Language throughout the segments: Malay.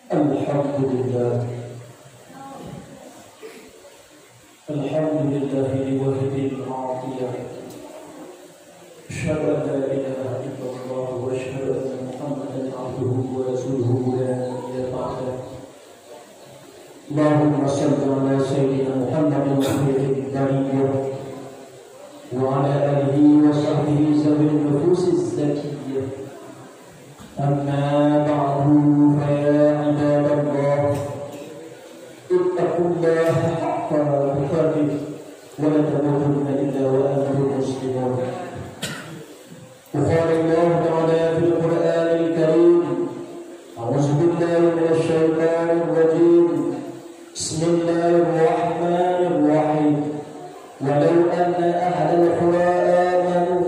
الحمد لله لواحد العاطية. أشهد أن لا إله إلا الله وأشهد أن محمدا عبده ورسوله لا نبي بعده. اللهم صل على سيدنا محمد خير البرية وعلى آله وصحبه ذوي النفوس الزكية. أما بعد فيا عباد الله اتقوا الله حق تقاته ولا تموتن إلا وأنتم مسلمون. وقال الله تعالى في القرآن الكريم: أعوذ بالله من الشيطان الرجيم، بسم الله الرحمن الرحيم. ولو أن أهل القرى آمنوا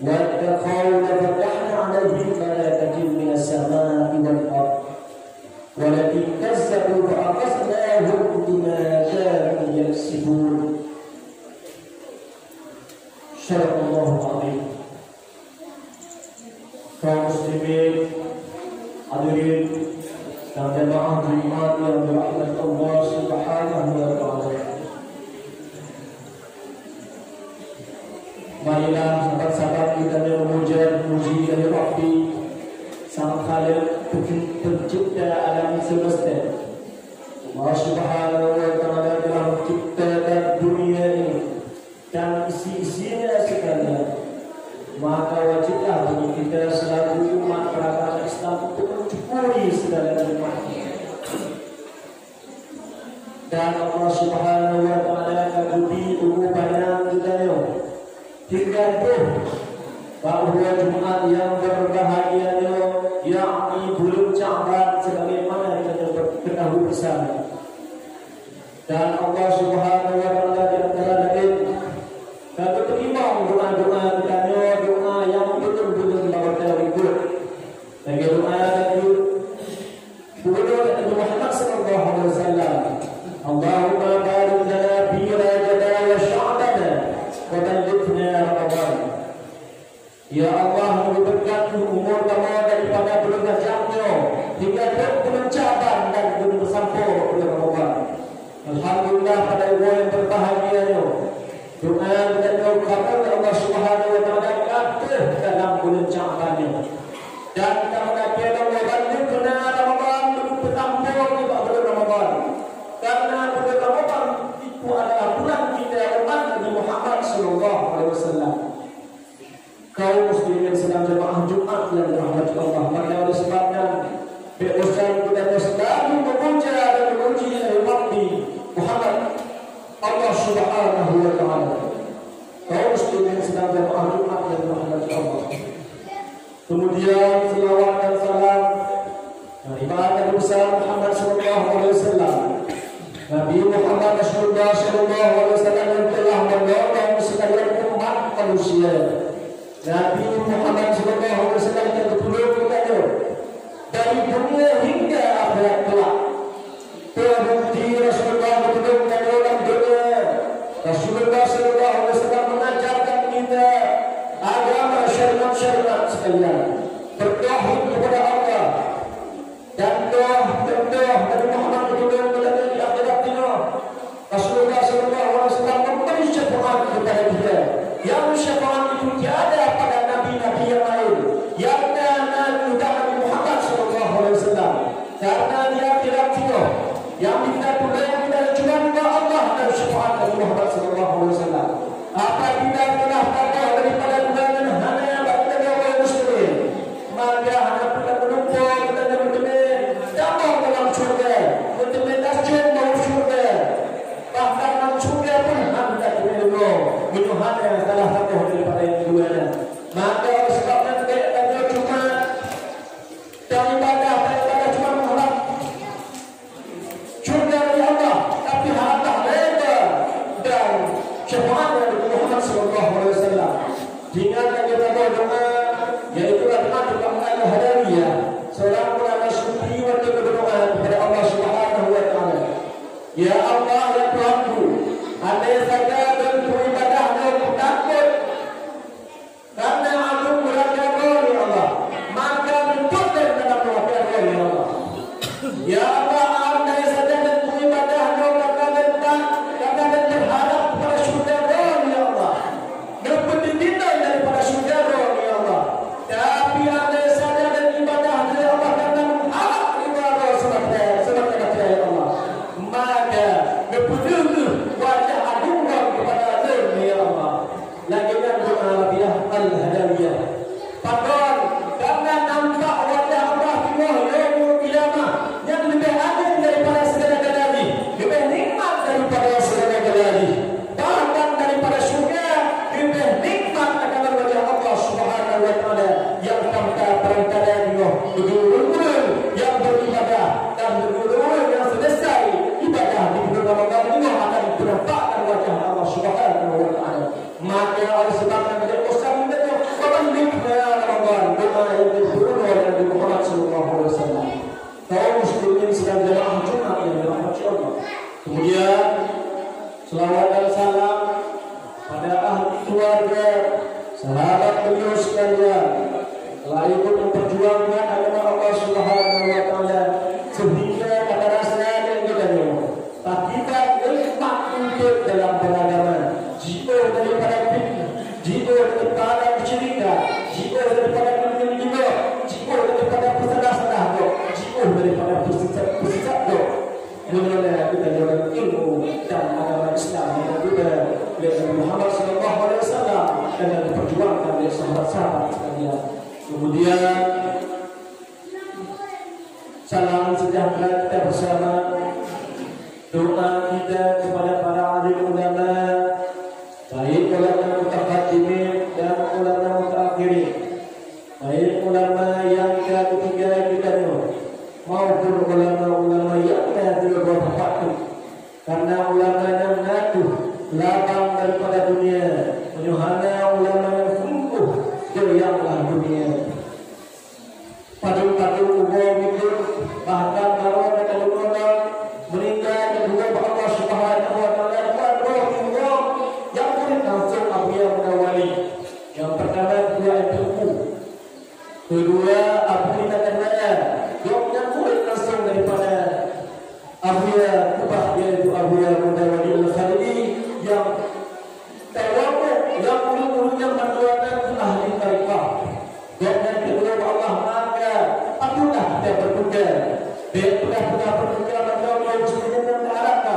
واتقوا لفتحنا عليهم بركات من السماء والأرض ولكن كذبوا فأخذناهم بما كانوا يكسبون. صدق الله العظيم. Kaum muslimin, hadirin dan jemaah Jumat yang dirahmati Allah Subhanahu wa taala. Marilah sahabat-sahabat kita yang memuji dari Rabbi Sang Khaliq pencipta alam semesta. Allah Subhanahu wa taala telah menciptakan dunia ini dan isi-isinya sekalian. Maka wajiblah bagi kita selaku umat beragama Islam untuk mensyukuri segala nikmatnya. Dan Allah Subhanahu wa taala kabudi umumnya kita hingga bahawa Jumat yang berbahagia yakni bulan Sya'ban sebagaimana kita ketahui bersama. Dan Allah Subhanahu wa taala di antara lain kalau terima doa-doa kita, doa yang betul-betul bertawakal. Bagi doa tadi Nabi Muhammad sallallahu alaihi wasallam, Allahumma barik lana fi Rajab wa Sya'ban wa ballighna Ramadan. Ya Allah, berikan umur kami daripada bulan Rajabnya hingga bulan Sya'ban dan bulan sampai bulan Ramadan. Alhamdulillah pada bulan yang berbahagia doa dan doa kepada Allah Subhanahu wa taala kabeh dalam bulan Sya'ban ini. Dan kita mengatakan Ramadan kena Ramadan bertampur di bulan Ramadan. Karena bulan Ramadan itu adalah bulan kita umat Nabi Muhammad sallallahu alaihi wasallam. Kaum muslimin sedang jemaah Jumat yang dirahmati Allah. Maka oleh sebabnya berusaha kita selalu memuja dan memuji Rabbi Muhammad Allah Subhanahu wa taala. Kaum muslimin sedang jemaah Jumat yang dirahmati Allah. Kemudian selawat dan salam Nabi besar Muhammad sallallahu alaihi wasallam. Nabi Muhammad Rasulullah sallallahu alaihi wasallam yang telah menolong sekalian umat manusia. Nabi Muhammad sallallahu alaihi wasallam yang betul-betul kita dari dunia hingga akhirat kelak. Terbukti Rasulullah betul-betul dalam dunia. Rasulullah sallallahu alaihi wasallam mengajarkan kita agama syariat sekalian. Bertauhid kepada Allah dan doa Nabi Muhammad betul-betul di akhirat dunia. Rasulullah sallallahu alaihi wasallam memberi syafaat kepada kita. Yang syafaat itu tiada pada nabi-nabi yang lain. Yang Nabi Muhammad sallallahu alaihi wasallam. Karena dia tidak tino. Yang kita cuma Allah dan syafaat Nabi Muhammad sallallahu alaihi wasallam. Apa kita telah kata daripada Tuhan hanya bagi orang muslim. Padahal karena nampak wajah Allah di yaumul qiyamah yang lebih agung daripada segala-galanya, lebih nikmat daripada segala-galanya, bahkan daripada syurga lebih nikmat akan wajah Allah Subhanahu wa taala yang tanpa perantaranya bergurau-gurau yang beribadah dan bergurau-gurau yang selesai ibadah di bulan Ramadan ini akan menampakkan wajah Allah Subhanahu wa taala. Maka oleh sebab yang Ustaz itu nikmat Ramadan bima yadhkurun oleh Nabi Muhammad sallallahu alaihi wasallam. Kaum muslimin sedang jemaah Jumat yang dirahmati Allah. Kemudian selawat dan salam pada ahli keluarga, sahabat beliau sekalian, telah ikut memperjuangkan agama Allah Subhanahu wa taala sehingga pada rasanya kita hakikat nikmat untuk dalam beragama, jiwa daripada fitnah, jiwa daripada kesyirikan, jiwa daripada keliru, jiwa daripada salah-salah, jiwa daripada sesat. Mengenai kita dalam ilmu dan agama Islam yang juga oleh Nabi Muhammad sallallahu alaihi wasallam dan diperjuangkan oleh sahabat-sahabat sekalian. Kemudian salam sejahtera kita bersama, doa kita kepada para alim ulama, baik ulama mutaqaddimin dan ulama mutaakhirin, baik ulama yang ketiga kita maupun ulama-ulama yang tidak berwafat, karena ulama yang mengaku lapang daripada dunia, menyuhana ulama yang sungguh goyanglah dunia. Padung-padung ubah hidup, bahkan kalau mereka menolak meninggal kedua Allah Subhanahu wa taala dua yang boleh langsung Abu Wali. Yang pertama dua ilmu, kedua Abu Hurairah, yang boleh langsung daripada Abu Kubah, yaitu Abu Wali al-Khalidi yang tawakal, yang mulut-mulutnya mendoakan ahli tarekat. Dan kedua Allah, maka patutlah kita berdoa. Pernah berdoa pada Allah Subhanahu wa taala.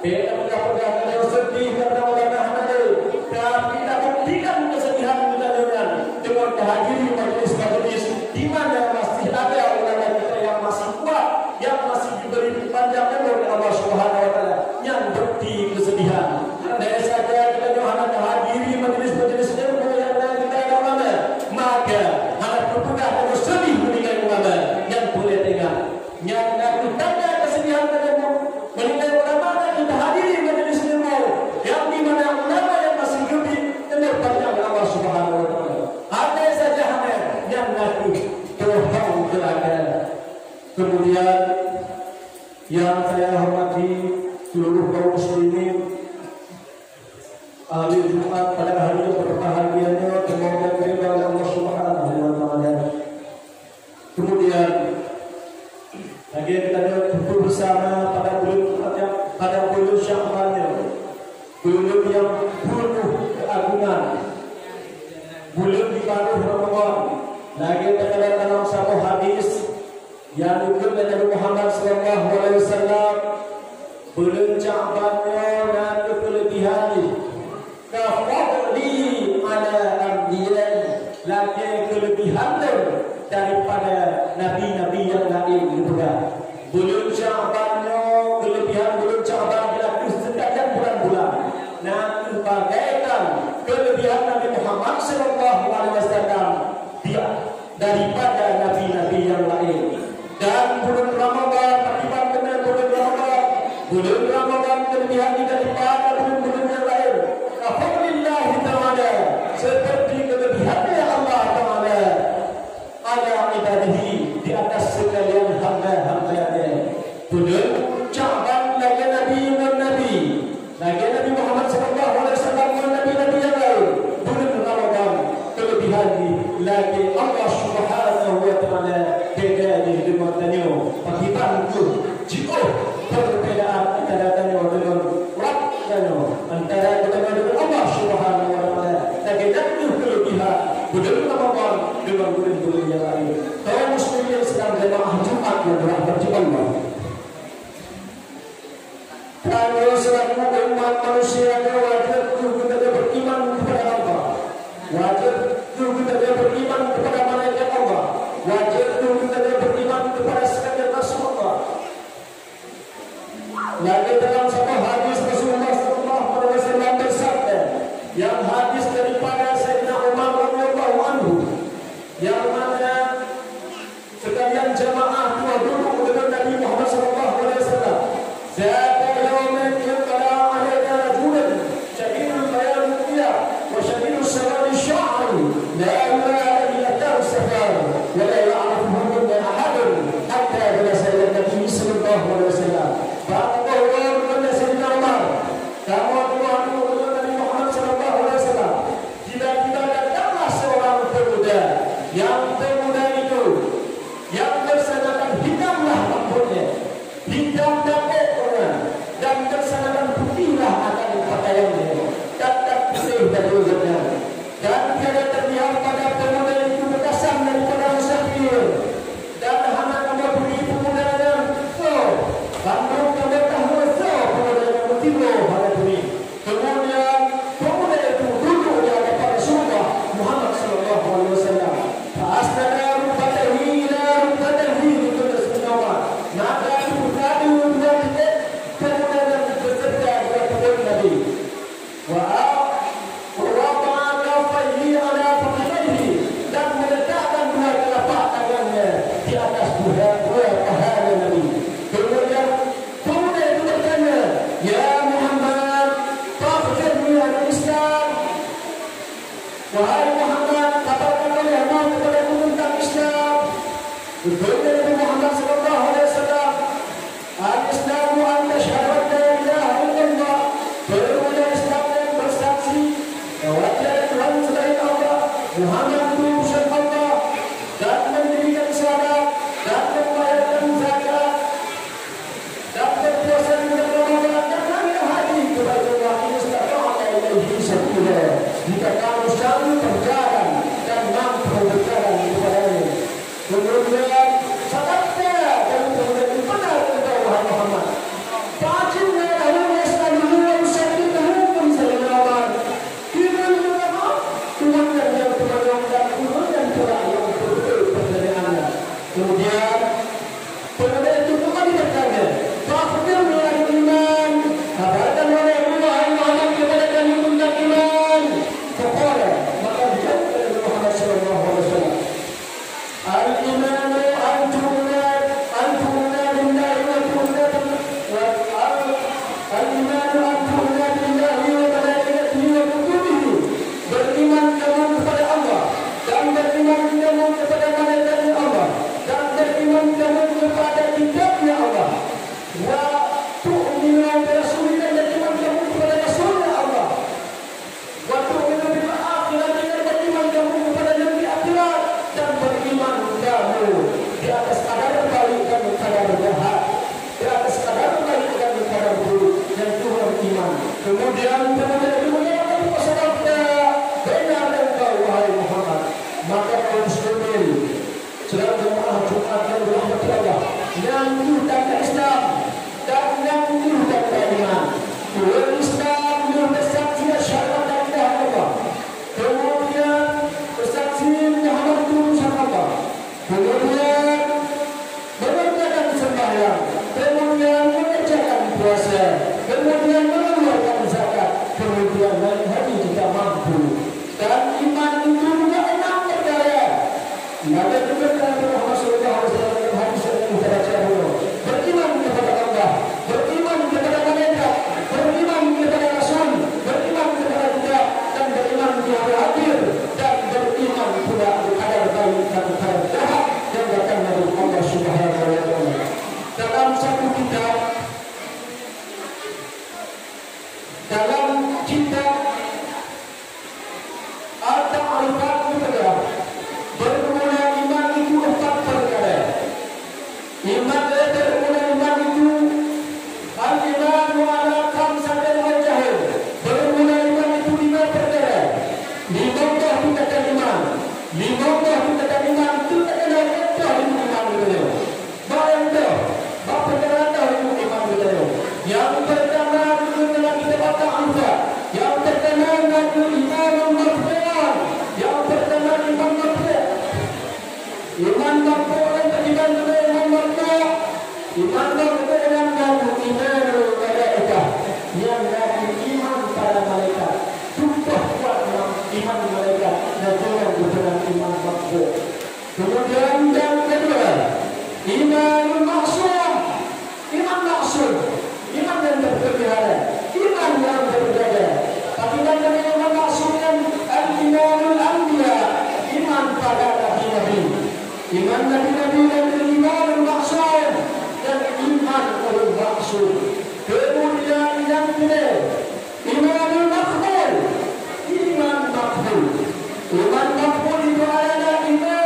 Pernah kita sedih karena ulama ada. Tapi kita buktikan kesedihan kita dengan kehadiran majelis-majelis di mana masih ada ulama kita yang masih kuat, yang masih diberi panjang umur oleh Allah Subhanahu wa taala, yang bukti kesedihan. Andai saja kita Yohana hadiri majelis-majelis ilmu yang lain kita ulama, maka anak berpegang terus sedih meninggal ulama yang boleh tengah, yang aku tanda kesedihan mereka meninggal ulama dan kita hadiri majelis ilmu yang di mana ulama yang masih hidup umur panjang Allah Subhanahu wa taala. Andai saja hanya yang aku Tuhan berada. Kemudian yang saya hormati seluruh kaum muslimin, ahli Jumat pada hari yang berbahagianya, semoga diridhai oleh Allah Subhanahu wa taala. Kemudian lagi kita kumpul bersama pada bulan Sya'ban, bulan yang penuh keagungan, bulan di baru Ramadan. Lagi kita dalam satu hadis yang dikutip oleh Nabi Muhammad sallallahu alaihi wasallam, bulan Sya'bannya dan kelebihannya kafadli ala anbiya'i, lagi kelebihan daripada nabi-nabi yang lain juga. Bulan Sya'bannya kelebihan bulan Sya'ban berlaku setiap bulan-bulan. Nanti bagaikan kelebihan Nabi Muhammad sallallahu alaihi wasallam dia daripada nabi-nabi yang lain. Dan bulan Ramadan akibat dengan bulan Ramadan kelebihan daripada bulan-bulan yang lain. Alhamdulillah ta'ala, seperti kelebihannya Allah ta'ala ala ibadihi, di atas sekalian hamba-hambanya. Bulan Sya'ban lagi nabi Nabi Muhammad sallallahu alaihi wasallam dan nabi-nabi yang lain. Bulan Ramadan kelebihan lagi Allah Subhanahu wa taala beda dengan tanya akibat itu jika perbedaan antara tanya dengan Rabbana antara dengan Allah Subhanahu wa taala, lagi itu kelebihan bulan Ramadan dengan bulan-bulan yang lain. Kaum muslimin sedang jemaah Jumat yang dirahmati Allah. Kalau selaku umat manusia wajib kita beriman kepada Allah, wajib kita beriman kepada yang pemuda itu yang bersanakan hitamlah rambutnya, hitam dan ekornya, dan bersanakan putihlah akan pakaiannya, dan putih bajunya, dan tiada terlihat pada pemuda itu berdasar daripada musafir, dan anak kamu pergi pemuda dan bandung kamu tahu pemuda yang bertiga pada bumi. Kemudian pemuda itu duduk di hadapan Rasulullah Muhammad sallallahu alaihi wasallam. Asnada rubatahi ila rubatahi itu semua. Maka itu tadi untuk pemuda yang beserta kepada Nabi. Wa kafaihi ala fakhihi dan meletakkan dua telapak tangannya di atas dua paha Nabi. Kemudian pemuda itu bertanya, "Ya Muhammad, akhbirni an Islam." Wahai Muhammad, katakanlah kepada aku tentang Islam. Berkata Nabi Muhammad sallallahu alaihi wasallam, "Al-Islamu an tashhadu an la ilaha illallah." Bermula Islam yang bersaksi bahwa tiada Tuhan selain Allah, Muhammad itu utusan Allah, dan mendirikan salat dan membayarkan zakat dan berpuasa di bulan Ramadan dan mengambil haji kepada Allah istata'a ilaihi sabila. Jika kamu sanggup berjalan dan mampu berjalan kepadanya. Kemudian sadaqta, dan kemudian benar engkau wahai Muhammad. Fa'ajibna lahu yas'aluhu wa yusallimuhu min sallallahu. Tuhan yang bertanggung dan Tuhan yang yang pertanyaannya. Kemudian pemuda itu kembali bertanya, "Akhbirni an iman." Kabarkan oleh wahai Muhammad kepada kami tentang iman. Faqala, maka dijawab oleh Muhammad sallallahu alaihi wasallam, "Al-imanu an tu'mina billahi wa tu'mina al-imanu an tu'mina billahi wa malaikatihi wa kutubihi." Beriman kamu kepada Allah dan beriman kamu kepada malaikat Allah dan beriman kamu kepada kitabnya Allah. Wa tu'minu bi rasulillah, dan beriman kamu kepada rasulnya Allah. Wa tu'minu bil akhirati, dan beriman kamu kepada negeri akhirat, dan beriman kamu di atas kadar baik dan kadar jahat, di atas kadar baik dan kadar buruk, dan itu beriman. Kemudian itu menyatakan pesannya, benar engkau wahai Muhammad. Maka kaum muslimin sedang jemaah Jumat yang berahmati Allah, yang tentang Islam dan yang tentang iman. Islam yang bersaksi asyhadu an la ilaha illallah, kemudian bersaksi Muhammad utusan Allah, kemudian mengerjakan sembahyang, kemudian mengerjakan puasa, kemudian mengeluarkan zakat, kemudian haji jika mampu. Dan iman itu juga 6 perkara. Nabi juga Nabi Muhammad sallallahu alaihi wasallam dalam hadis yang kita baca dulu, beriman kepada Allah, beriman kepada malaikat, beriman kepada Rasul, beriman kepada kitab, dan beriman kepada hari akhir, dan beriman pula kepada baik dan kadar jahat yang datang dari Allah Subhanahu wa taala. Dalam satu kitab, dalam kitab Al-Ta'rifat Mutlaq, bermula iman itu 4 perkara. Iman itu al-imanu ala khamsatin wajhain. Bermula iman itu 5 perkara. 5 tingkatan iman. 5 tingkatan iman itu tak ada iman itu. Baik itu. Bapa perkara itu iman itu. Yang pertama itu dalam kitab Al-Ta'rifat. Yang pertama itu imanul mafhum. Yang pertama iman mafhum. Iman mafhum yang terlibat dengan iman mafhum. Iman mafhum yang imanul malaikat. Yang dari iman pada malaikat. Cukup kuat iman malaikat dan jangan dengan iman mafhum. Kemudian yang kedua, imanul maksum. Iman maksum. Iman yang terpelihara. Iman yang terjaga. Tapi dengan iman maksum yang al-imanul anbiya, iman pada nabi-nabi, iman nabi-nabi dan imanul maksum, dan iman oleh maksum. Kemudian yang kedua, imanul makhlul, iman makhlul. Iman makhlul itu adalah iman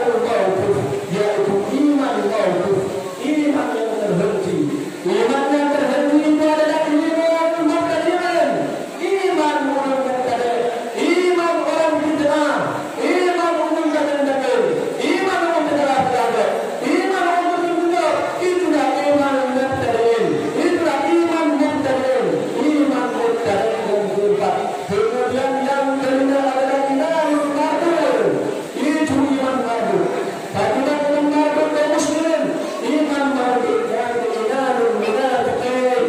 imanul mawquf, yaitu iman mawquf, iman yang terhenti. Iman yang terhenti itu adalah iman mubtadi'in, iman orang mubtadi', iman orang bid'ah, iman umum dan dakil, iman umum adalah berada, iman umum itu itulah iman mubtadi'in, itulah iman mubtadi'in, iman mubtadi' yang keempat. Kemudian yang kelima adalah imanul ma'dud, itu iman ma'dud. Bagaimana iman ma'dud kaum muslimin? Iman ma'dud yang imanul munafiqin,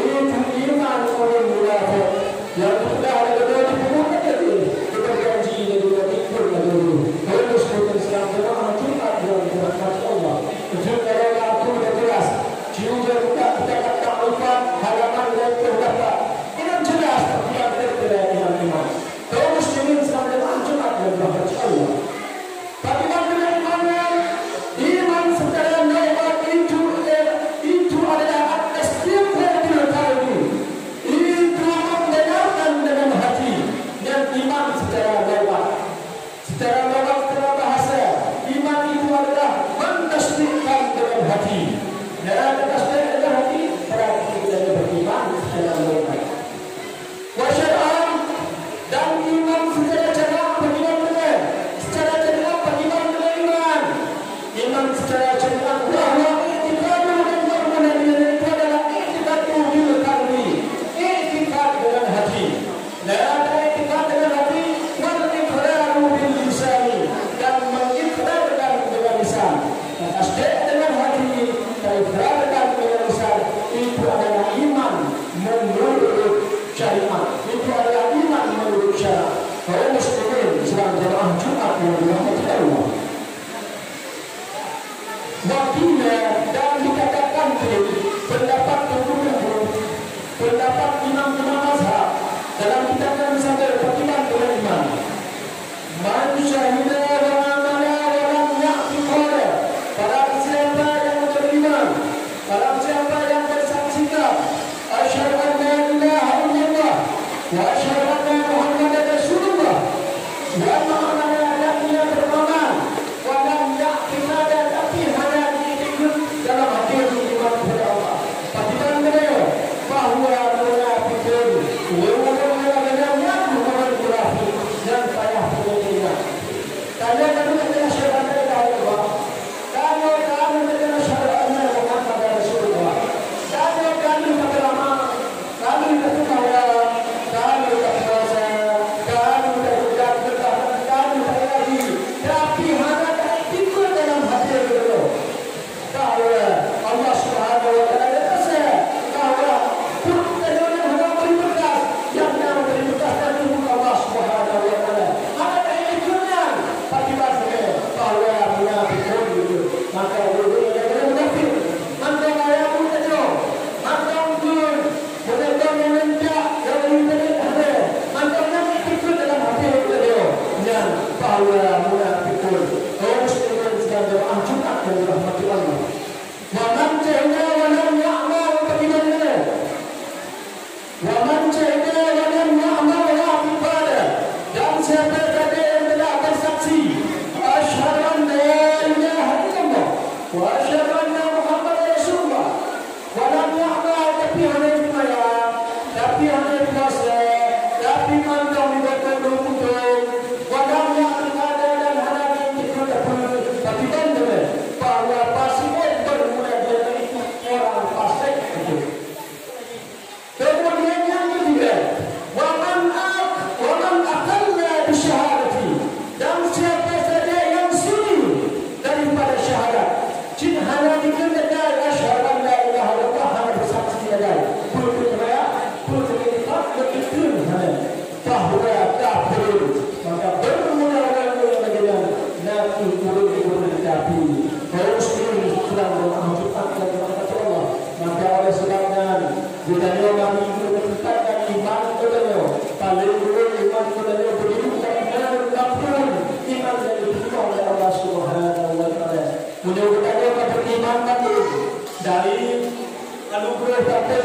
itu iman orang munafik yang sudah ada kedua di permukaan tadi. Kita janji dan juga ikut dulu. Kaum muslimin Islam jemaah Jumat yang dirahmati Allah. Juga dalam aku dan jelas. Juga kita kata lupa halaman yang terdapat. Ini jelas terlihat dari iman. Kaum muslimin Islam jemaah Jumat yang dirahmati Allah. Bagaimana dengan imannya? Iman secara normal itu adalah at-tasdiqul qalbi. Itu membenarkan dengan hati. Dan iman secara normal. Secara normal, secara bahasa, iman itu adalah mentasdiqkan dengan hati. Dan tasdiq dengan hati berarti kita beriman secara normal. Wa syar'an, dan iman secara cara bagaimana? Secara cara bagaimana dengan iman? Iman secara cara bahwa itikadu dan perbuatan itu adalah itikadu bil qalbi, itikad dengan hati. Dan ada itikad dengan hati, wal iqraru bil lisan, dan mengikrarkan dengan lisan. Tasdiq dengan hati, dan ikrarkan dengan lisan, itu adalah iman menurut syariat. Itu adalah iman menurut syariat. Kaum muslimin Islam jemaah Jumat yang dirahmati Allah. Wakilnya dan dikatakan pendapat pendapat imam-imam mazhab dalam kitab yang sampai beriman dengan iman. Man syahida wa amana wa lam ya'tiqada. Barang siapa yang beriman, barang siapa yang bersaksikan asyhadu an la ilaha illallah wa asyhadu anna Muhammadan Rasulullah, wa ma'amana dan ia beramal, wa lam ya'tiqada, tapi hanya diikut dalam hati iman kepada Allah. Bagaimana beliau? Bahwa munafiqun dan payah penyedia. Kalau kamu kata syahadat la ilaha illallah, kalau kamu kata syahadat anna Muhammadar Rasulullah, kalau kamu kata lama, kamu kata kaya, kamu kata kuasa, kamu kata bertahan, kamu kata lagi, tapi hanya tak ikut dalam hati beliau. Bahwa Allah Subhanahu wa taala berkata, bahwa Allah Subhanahu wa taala ada ikutnya. Bagaimana bahwa munafiqun itu, maka dia adalah munafik. Maka dia murtad, maka dia benar-benar menentang dari ada. Maka dia ikut dalam hati beliau. Dan bahwa munafiqun kaum muslimin sedang berangkat dari rahmat Allah. Wa man jahila wa lam ya'mal, bagaimana? Wa man jahila wa lam ya'mal dan siapa saja yang telah bersaksi asyhadu an la ilaha illallah wa asyhadu anna Muhammadar Rasulullah, wa lam ya'mal, tapi hanya sembahyang, tapi hanya puasa, tapi mantau ibadah betul, wa lam ya'mal, dan hanya ikut tapi benar bahwa fasik bermula dia itu orang fasik itu. Kemudian yang ketiga, wa man aqalla bi syahadati, dan siapa saja yang sunyi daripada syahadat, jika hanya dikatakan asyhadu an la ilaha illallah, hanya bersaksi saja, berpercaya, beriktikad, betul hanya bahwa kafir, maka bermula dengan nabi turun tapi kaum muslimin sedang berangkat dari Allah. Maka oleh sebabnya budaya kami menetapkan iman beliau, paling dulu iman beliau beriman iman kafir, iman yang diterima oleh Allah Subhanahu wa taala. Mudah-mudahan kita beriman dari anugerah kafir